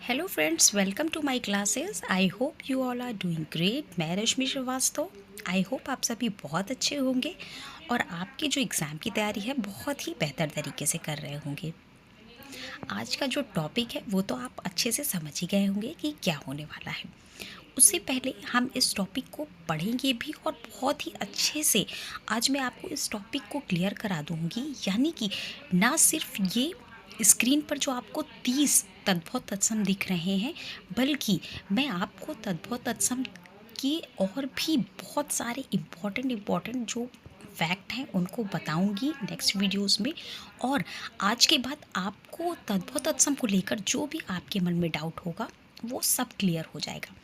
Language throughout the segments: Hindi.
Hello friends, welcome to my classes. I hope you all are doing great. मैं रश्मि श्रीवास्तव। आई होप आप सभी बहुत अच्छे होंगे और आपकी जो एग्ज़ाम की तैयारी है बहुत ही बेहतर तरीके से कर रहे होंगे। आज का जो टॉपिक है वो तो आप अच्छे से समझ ही गए होंगे कि क्या होने वाला है। उससे पहले हम इस टॉपिक को पढ़ेंगे भी और बहुत ही अच्छे से आज मैं आपको इस टॉपिक को क्लियर करा दूंगी। यानी कि ना सिर्फ ये स्क्रीन पर जो आपको 30 तद्भव तत्सम दिख रहे हैं, बल्कि मैं आपको तद्भव तत्सम की और भी बहुत सारे इम्पॉर्टेंट जो फैक्ट हैं उनको बताऊंगी नेक्स्ट वीडियोस में। और आज के बाद आपको तद्भव तत्सम को लेकर जो भी आपके मन में डाउट होगा वो सब क्लियर हो जाएगा।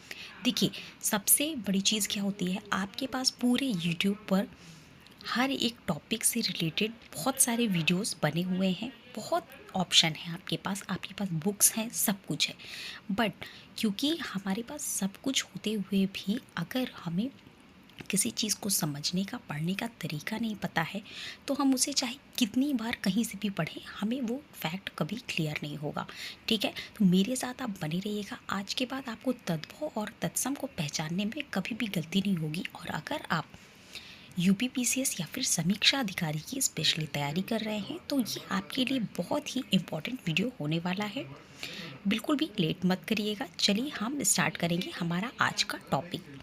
देखिए, सबसे बड़ी चीज़ क्या होती है, आपके पास पूरे यूट्यूब पर हर एक टॉपिक से रिलेटेड बहुत सारे वीडियोस बने हुए हैं। बहुत ऑप्शन है आपके पास बुक्स हैं, सब कुछ है। बट क्योंकि हमारे पास सब कुछ होते हुए भी अगर हमें किसी चीज़ को समझने का, पढ़ने का तरीका नहीं पता है, तो हम उसे चाहे कितनी बार कहीं से भी पढ़ें, हमें वो फैक्ट कभी क्लियर नहीं होगा। ठीक है, तो मेरे साथ आप बने रहिएगा। आज के बाद आपको तद्भव और तत्सम को पहचानने में कभी भी गलती नहीं होगी। और अगर आप यूपीपीसीएस या फिर समीक्षा अधिकारी की स्पेशली तैयारी कर रहे हैं तो ये आपके लिए बहुत ही इम्पोर्टेंट वीडियो होने वाला है। बिल्कुल भी लेट मत करिएगा। चलिए हम स्टार्ट करेंगे हमारा आज का टॉपिक।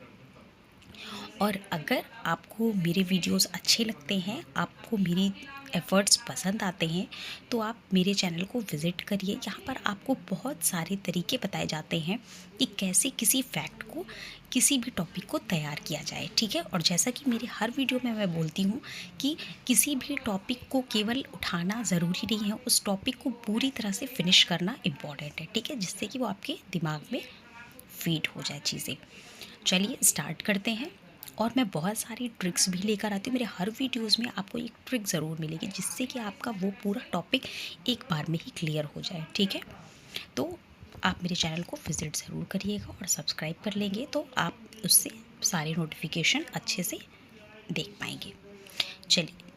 और अगर आपको मेरे वीडियोस अच्छे लगते हैं, आपको मेरी एफ़र्ट्स पसंद आते हैं, तो आप मेरे चैनल को विज़िट करिए। यहाँ पर आपको बहुत सारे तरीके बताए जाते हैं कि कैसे किसी फैक्ट को, किसी भी टॉपिक को तैयार किया जाए। ठीक है, और जैसा कि मेरे हर वीडियो में मैं बोलती हूँ कि किसी भी टॉपिक को केवल उठाना ज़रूरी नहीं है, उस टॉपिक को पूरी तरह से फिनिश करना इम्पॉर्टेंट है। ठीक है, जिससे कि वो आपके दिमाग में फीड हो जाए चीज़ें। चलिए स्टार्ट करते हैं। और मैं बहुत सारी ट्रिक्स भी लेकर आती हूँ। मेरे हर वीडियोस में आपको एक ट्रिक ज़रूर मिलेगी जिससे कि आपका वो पूरा टॉपिक एक बार में ही क्लियर हो जाए। ठीक है, तो आप मेरे चैनल को विज़िट ज़रूर करिएगा और सब्सक्राइब कर लेंगे तो आप उससे सारे नोटिफिकेशन अच्छे से देख पाएंगे। चलिए,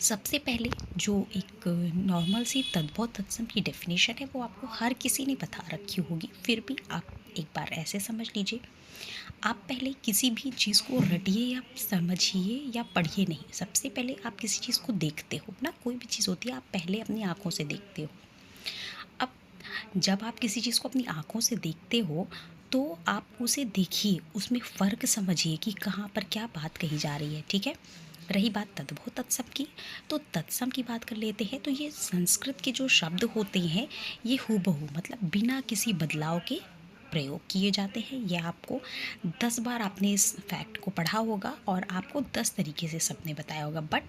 सबसे पहले जो एक नॉर्मल सी तद्भव तत्सम की डेफिनेशन है वो आपको हर किसी ने बता रखी होगी, फिर भी आप एक बार ऐसे समझ लीजिए। आप पहले किसी भी चीज़ को रटिए या समझिए या पढ़िए नहीं। सबसे पहले आप किसी चीज़ को देखते हो ना, कोई भी चीज़ होती है आप पहले अपनी आँखों से देखते हो। अब जब आप किसी चीज़ को अपनी आँखों से देखते हो तो आप उसे देखिए, उसमें फ़र्क समझिए कि कहाँ पर क्या बात कही जा रही है। ठीक है, रही बात तद्भव तत्सम की, तो तत्सम की बात कर लेते हैं। तो ये संस्कृत के जो शब्द होते हैं ये हूबहू मतलब बिना किसी बदलाव के प्रयोग किए जाते हैं। यह आपको 10 बार आपने इस फैक्ट को पढ़ा होगा और आपको 10 तरीके से सबने बताया होगा। बट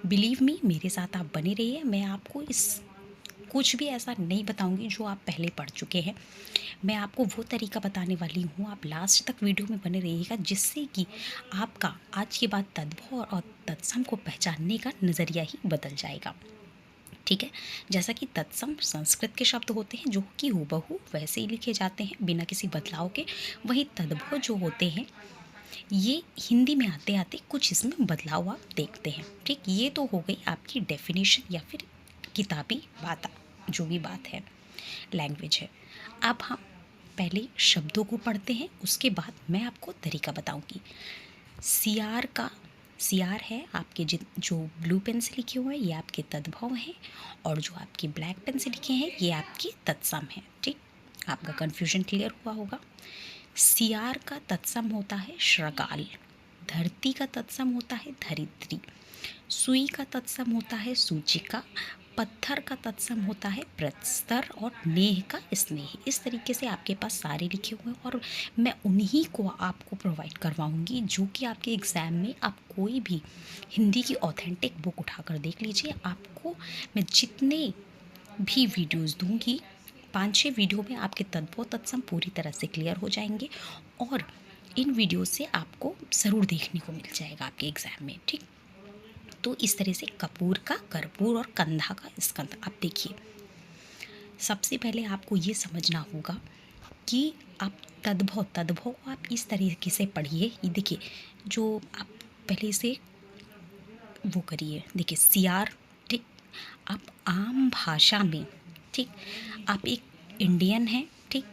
बिलीव मी, मेरे साथ आप बने रहिए। मैं आपको इस कुछ भी ऐसा नहीं बताऊंगी जो आप पहले पढ़ चुके हैं। मैं आपको वो तरीका बताने वाली हूँ। आप लास्ट तक वीडियो में बने रहिएगा जिससे कि आपका आज के बाद तद्भव और तत्सम को पहचानने का नज़रिया ही बदल जाएगा। ठीक है, जैसा कि तत्सम संस्कृत के शब्द होते हैं जो कि हूबहू वैसे ही लिखे जाते हैं बिना किसी बदलाव के। वहीं तद्भव जो होते हैं ये हिंदी में आते आते कुछ इसमें बदलाव आप देखते हैं। ठीक, ये तो हो गई आपकी डेफिनेशन या फिर किताबी बात, जो भी बात है, लैंग्वेज है। अब हम पहले शब्दों को पढ़ते हैं, उसके बाद मैं आपको तरीका बताऊंगी। सियार का सियार है आपके जो ब्लू पेन से लिखे हुए हैं ये आपके तद्भव हैं, और जो आपके ब्लैक पेन से लिखे हैं ये आपके तत्सम हैं। ठीक, आपका कन्फ्यूजन क्लियर हुआ होगा। सियार का तत्सम होता है श्रगाल, धरती का तत्सम होता है धरित्री, सुई का तत्सम होता है सूचिका, पत्थर का तत्सम होता है प्रस्तर, और नेह का स्नेह। इस तरीके से आपके पास सारे लिखे हुए हैं और मैं उन्हीं को आपको प्रोवाइड करवाऊंगी जो कि आपके एग्ज़ाम में आप कोई भी हिंदी की ऑथेंटिक बुक उठाकर देख लीजिए। आपको मैं जितने भी वीडियोस दूंगी, 5-6 वीडियो में आपके तद्भव तत्सम पूरी तरह से क्लियर हो जाएंगे और इन वीडियो से आपको ज़रूर देखने को मिल जाएगा आपके एग्ज़ाम में। ठीक, तो इस तरह से कपूर का कर्पूर और कंधा का स्कंद। आप देखिए, सबसे पहले आपको ये समझना होगा कि आप तद्भव तद्भव को आप इस तरीके से पढ़िए। ये देखिए, जो आप पहले से वो करिए, देखिए सियार। ठीक, आप आम भाषा में, ठीक, आप एक इंडियन हैं, ठीक।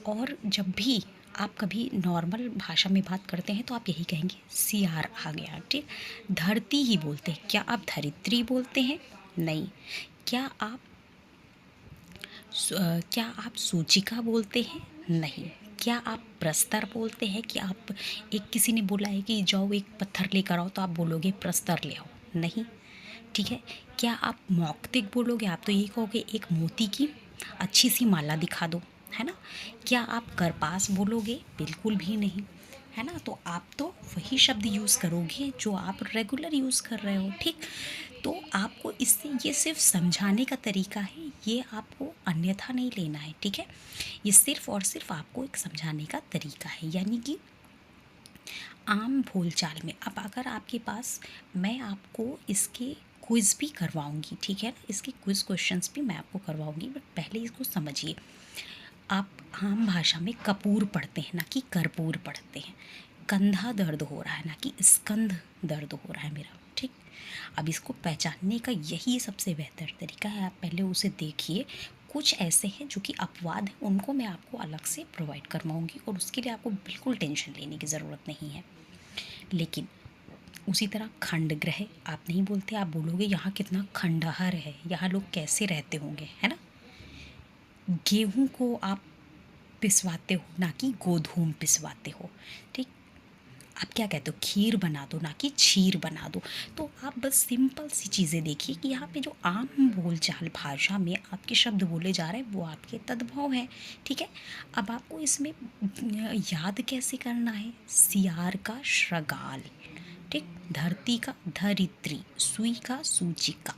और जब भी आप कभी नॉर्मल भाषा में बात करते हैं तो आप यही कहेंगे सियार आ गया, ठीक। धरती ही बोलते हैं, क्या आप धरित्री बोलते हैं? नहीं। क्या आप क्या आप सूचिका बोलते हैं? नहीं। क्या आप प्रस्तर बोलते हैं? कि आप एक किसी ने बोला है कि जाओ एक पत्थर लेकर आओ तो आप बोलोगे प्रस्तर ले आओ? नहीं। ठीक है। क्या आप मौक्तिक बोलोगे? आप तो यही कहोगे एक मोती की अच्छी सी माला दिखा दो, है ना। क्या आप करपास बोलोगे? बिल्कुल भी नहीं, है ना। तो आप तो वही शब्द यूज़ करोगे जो आप रेगुलर यूज़ कर रहे हो, ठीक। तो आपको इससे ये सिर्फ समझाने का तरीका है, ये आपको अन्यथा नहीं लेना है, ठीक है। ये सिर्फ और सिर्फ आपको एक समझाने का तरीका है, यानी कि आम बोलचाल में। अब अगर आपके पास, मैं आपको इसके क्विज़ भी करवाऊंगी, ठीक है ना। इसके क्विज़ क्वेश्चंस भी मैं आपको करवाऊंगी, बट पहले इसको समझिए। आप आम भाषा में कपूर पढ़ते हैं ना कि कर्पूर पढ़ते हैं। कंधा दर्द हो रहा है ना कि स्कंध दर्द हो रहा है मेरा, ठीक। अब इसको पहचानने का यही सबसे बेहतर तरीका है, आप पहले उसे देखिए। कुछ ऐसे हैं जो कि अपवाद हैं, उनको मैं आपको अलग से प्रोवाइड करवाऊंगी और उसके लिए आपको बिल्कुल टेंशन लेने की ज़रूरत नहीं है। लेकिन उसी तरह खंड ग्रह आप नहीं बोलते, आप बोलोगे यहाँ कितना खंडहर है, यहाँ लोग कैसे रहते होंगे, है ना। गेहूं को आप पिसवाते हो ना कि गोधूम पिसवाते हो, ठीक। आप क्या कहते हो? खीर बना दो ना कि छीर बना दो। तो आप बस सिंपल सी चीज़ें देखिए कि यहाँ पे जो आम बोलचाल भाषा में आपके शब्द बोले जा रहे हैं वो आपके तद्भव हैं, ठीक है। अब आपको इसमें याद कैसे करना है? सियार का श्रगाल, ठीक। धरती का धरित्री, सुई का सूचिका,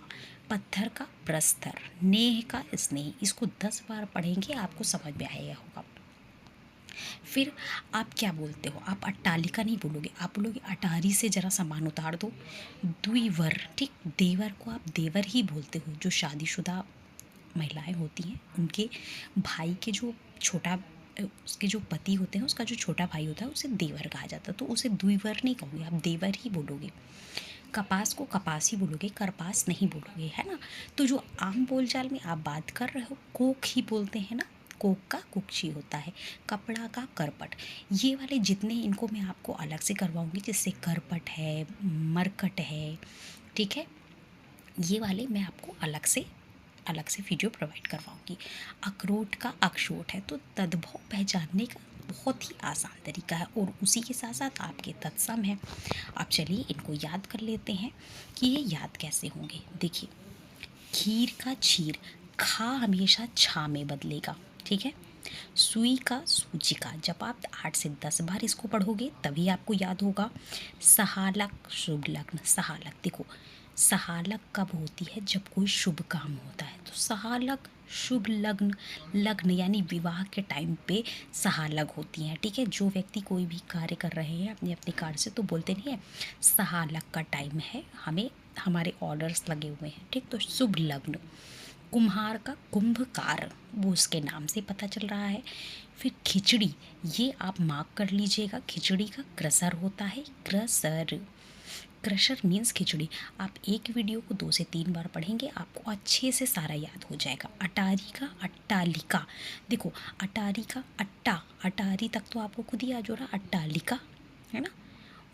पत्थर का प्रस्तर, नेह का स्नेह। इसको 10 बार पढ़ेंगे आपको समझ में आएगा होगा। फिर आप क्या बोलते हो? आप अट्टालिका नहीं बोलोगे, आप बोलोगे अटारी से ज़रा सामान उतार दो। द्विवर, ठीक। देवर को आप देवर ही बोलते हो। जो शादीशुदा महिलाएं होती हैं उनके भाई के जो छोटा, उसके जो पति होते हैं उसका जो छोटा भाई होता है उसे देवर कहा जाता है। तो उसे द्विवर नहीं कहोगे, आप देवर ही बोलोगे। कपास को कपास ही बोलोगे, करपास नहीं बोलोगे, है ना। तो जो आम बोलचाल में आप बात कर रहे हो, कोक ही बोलते हैं ना। कोक का कुक्षी होता है, कपड़ा का करपट। ये वाले जितने, इनको मैं आपको अलग से करवाऊंगी, जैसे करपट है, मरकट है, ठीक है। ये वाले मैं आपको अलग से वीडियो प्रोवाइड करवाऊंगी। अखरोट का अक्षोट है। तो तद्भव पहचानने का बहुत ही आसान तरीका है और उसी के साथ साथ आपके तत्सम है। आप चलिए इनको याद कर लेते हैं कि ये याद कैसे होंगे। देखिए, खीर का छीर, खा हमेशा छा में बदलेगा, ठीक है। सुई का सूचिका, जब आप 8 से 10 बार इसको पढ़ोगे तभी आपको याद होगा। सहालक शुभ लग्न, सहालक देखो, सहालक कब होती है? जब कोई शुभ काम होता है। तो सहालक शुभ लग्न, लग्न यानी विवाह के टाइम पे सहालक होती हैं, ठीक है। जो व्यक्ति कोई भी कार्य कर रहे हैं अपने अपने कार्य से, तो बोलते नहीं है सहालक का टाइम है, हमें हमारे ऑर्डर्स लगे हुए हैं, ठीक। तो शुभ लग्न। कुम्हार का कुंभकार, वो उसके नाम से पता चल रहा है। फिर खिचड़ी, ये आप मार्क कर लीजिएगा, खिचड़ी का क्रसर होता है, क्रसर। क्रशर मीन्स खिचड़ी। आप एक वीडियो को 2 से 3 बार पढ़ेंगे आपको अच्छे से सारा याद हो जाएगा। अटारी का अट्टालिका, देखो अटारी का अट्टा, अटारी तक तो आपको खुद ही याद हो रहा, अट्टालिका, है ना।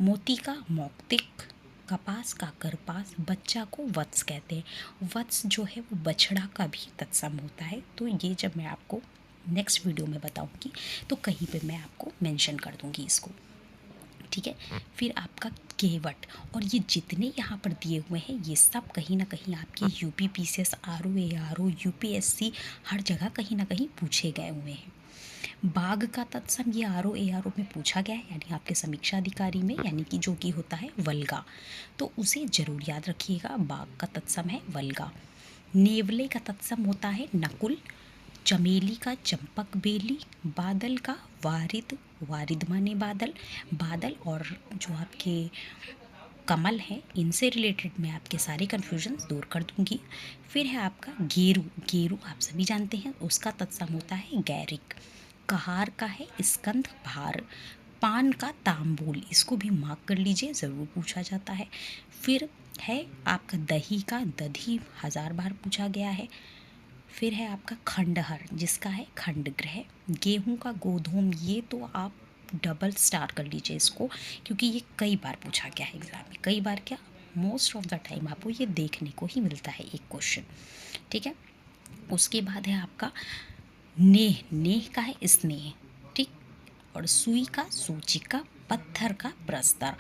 मोती का मौक्तिक, कपास का करपास, बच्चा को वत्स कहते हैं। वत्स जो है वो बछड़ा का भी तत्सम होता है। तो ये जब मैं आपको नेक्स्ट वीडियो में बताऊंगी तो कहीं पे मैं आपको मेंशन कर दूंगी इसको, ठीक है। फिर आपका केवट, और ये जितने यहाँ पर दिए हुए हैं ये सब कहीं ना कहीं आपके UP PCS, RO ARO, UPSC हर जगह कहीं ना कहीं पूछे गए हुए हैं। बाघ का तत्सम ये आरओ एआरओ में पूछा गया है, यानी आपके समीक्षा अधिकारी में, यानी कि जो कि होता है वल्गा। तो उसे जरूर याद रखिएगा, बाघ का तत्सम है वल्गा। नेवले का तत्सम होता है नकुल। चमेली का चंपक बेली। बादल का वारिद, वारिद माने बादल, बादल। और जो आपके कमल हैं इनसे रिलेटेड मैं आपके सारे कन्फ्यूजन दूर कर दूंगी। फिर है आपका गेरू, गेरू आप सभी जानते हैं उसका तत्सम होता है गैरिक। कहार का है स्कंद भार। पान का तांबूल, इसको भी मार्क कर लीजिए, ज़रूर पूछा जाता है। फिर है आपका दही का दधी, 1000 बार पूछा गया है। फिर है आपका खंडहर जिसका है खंड ग्रह। गेहूं का गोधूम, ये तो आप डबल स्टार कर लीजिए इसको, क्योंकि ये कई बार पूछा गया है एग्ज़ाम में। कई बार क्या, मोस्ट ऑफ द टाइम आपको ये देखने को ही मिलता है एक क्वेश्चन। ठीक है। उसके बाद है आपका नेह, नेह का है स्नेह। ठीक। और सुई का सूचिका, पत्थर का प्रस्तर,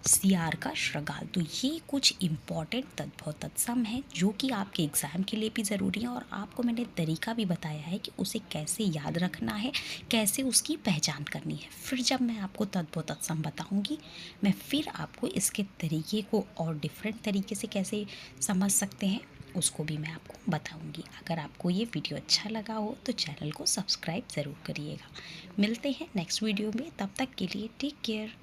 सियार का श्रृंगार। तो ये कुछ इम्पॉर्टेंट तत्व तत्सम है जो कि आपके एग्ज़ाम के लिए भी ज़रूरी है, और आपको मैंने तरीका भी बताया है कि उसे कैसे याद रखना है, कैसे उसकी पहचान करनी है। फिर जब मैं आपको तत्व तत्सम बताऊंगी, मैं फिर आपको इसके तरीके को और डिफरेंट तरीके से कैसे समझ सकते हैं उसको भी मैं आपको बताऊंगी। अगर आपको ये वीडियो अच्छा लगा हो तो चैनल को सब्सक्राइब ज़रूर करिएगा। मिलते हैं नेक्स्ट वीडियो में, तब तक के लिए टेक केयर।